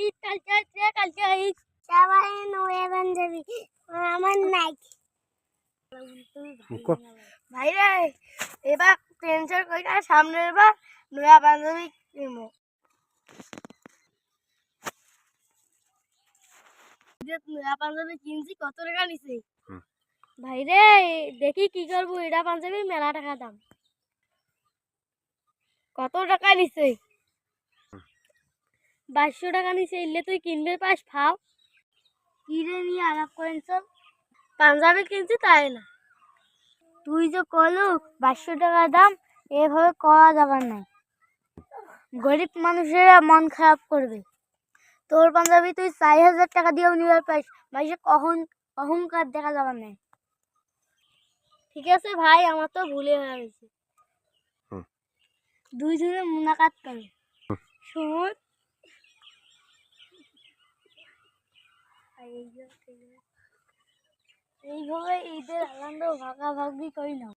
ঈদ, কালকে ঈদ, সবাই নয়া পাঞ্জাবি, আমার নাই। ভাই রে, এবার টেনশন করি না, সামনের বার নয়া পাঞ্জাবি কিনবো। নয়া পাঞ্জাবি কিনছি, কত টাকা নিছে? ভাই রে, দেখি কি করবো, এটা পাঞ্জাবি মেলা টাকা দাম। কত টাকা নিছে? 2200 টাকা নিছে। এলে তুই কিনবে পাস ফাও। কিনে নিয়ে আলাপ করেন সব। পাঞ্জাবি কিনছি তাই না, তুই যে কলু 2200 টাকা দাম, এভাবে করা যাবার নাই। গরিব মানুষেরা মন খারাপ করবে। তোর পাঞ্জাবি তুই 4000 টাকা দিয়েও নিবে পাস, মানুষের অহংকার দেখা যাবার নাই। ঠিক আছে ভাই, আমার তো ভুলে হয়ে গেছে। দুই জনে মুনাকাত করে শোন। এইভাবে ঈদের আনন্দ ভাগাভাগি করি না।